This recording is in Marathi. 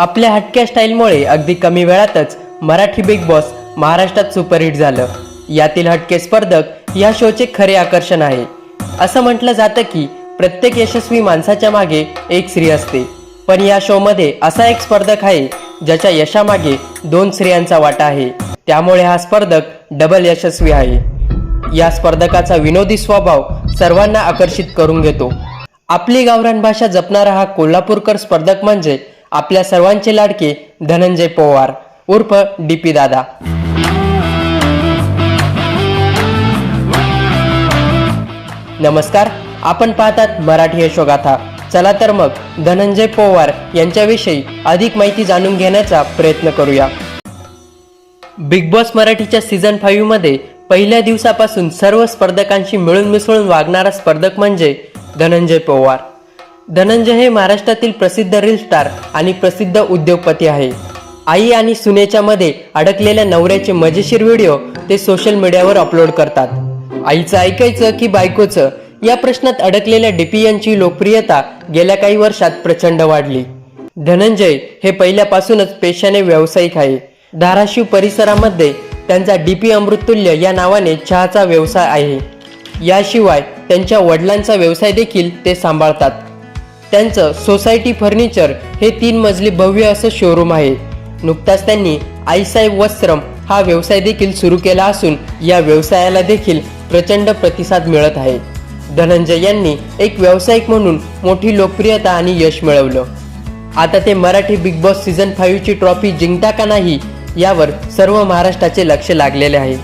आपल्या हटक्या स्टाईलमुळे अगदी कमी वेळातच मराठी बिग बॉस महाराष्ट्रात सुपरहिट झालं। यातील हटके स्पर्धक या शोचे खरे आकर्षण आहे। असं म्हटलं जातं की प्रत्येक यशस्वी माणसाच्या मागे एक स्त्री असते, पण या शोमध्ये असा एक स्पर्धक आहे ज्याच्या यशामागे 2 स्त्रियांचा वाटा आहे। त्यामुळे हा स्पर्धक डबल यशस्वी आहे। या स्पर्धकाचा विनोदी स्वभाव सर्वांना आकर्षित करून घेतो। आपली गावरान भाषा जपणारा हा कोल्हापूरकर स्पर्धक म्हणजे आपल्या सर्वांचे लाडके धनंजय पवार उर्फ डीपी दादा। नमस्कार, आपण पाहतात मराठी यशोगाथा। चला तर मग धनंजय पवार यांच्याविषयी अधिक माहिती जाणून घेण्याचा प्रयत्न करूया। बिग बॉस मराठीच्या सीझन 5 मध्ये पहिल्या दिवसापासून सर्व स्पर्धकांशी मिळून मिसळून वागणारा स्पर्धक म्हणजे धनंजय पवार। धनंजय हे महाराष्ट्रातील प्रसिद्ध रील स्टार आणि प्रसिद्ध उद्योगपती आहे। आई आणि सुनेच्या मध्ये अडकलेल्या नवऱ्याचे मजेशीर व्हिडिओ ते सोशल मीडियावर अपलोड करतात। आईचं ऐकायचं की बायकोचं या प्रश्नात अडकलेल्या डीपी यांची लोकप्रियता गेल्या काही वर्षात प्रचंड वाढली। धनंजय हे पहिल्यापासूनच पेशाने व्यावसायिक आहे। धाराशिव परिसरामध्ये त्यांचा डीपी अमृततुल्य या नावाने चहाचा व्यवसाय आहे। याशिवाय त्यांच्या वडिलांचा व्यवसाय देखील ते सांभाळतात। त्यांचं सोसायटी फर्निचर हे 3 मजली भव्य असं शोरूम आहे। नुकताच त्यांनी आईसाहेब वस्त्रम हा व्यवसाय देखील सुरू केला असून या व्यवसायाला देखील प्रचंड प्रतिसाद मिळत आहे। धनंजय यांनी एक व्यावसायिक म्हणून मोठी लोकप्रियता आणि यश मिळवलं। आता ते मराठी बिग बॉस सीझन 5 ची ट्रॉफी जिंकता का नाही यावर सर्व महाराष्ट्राचे लक्ष लागलेले आहे।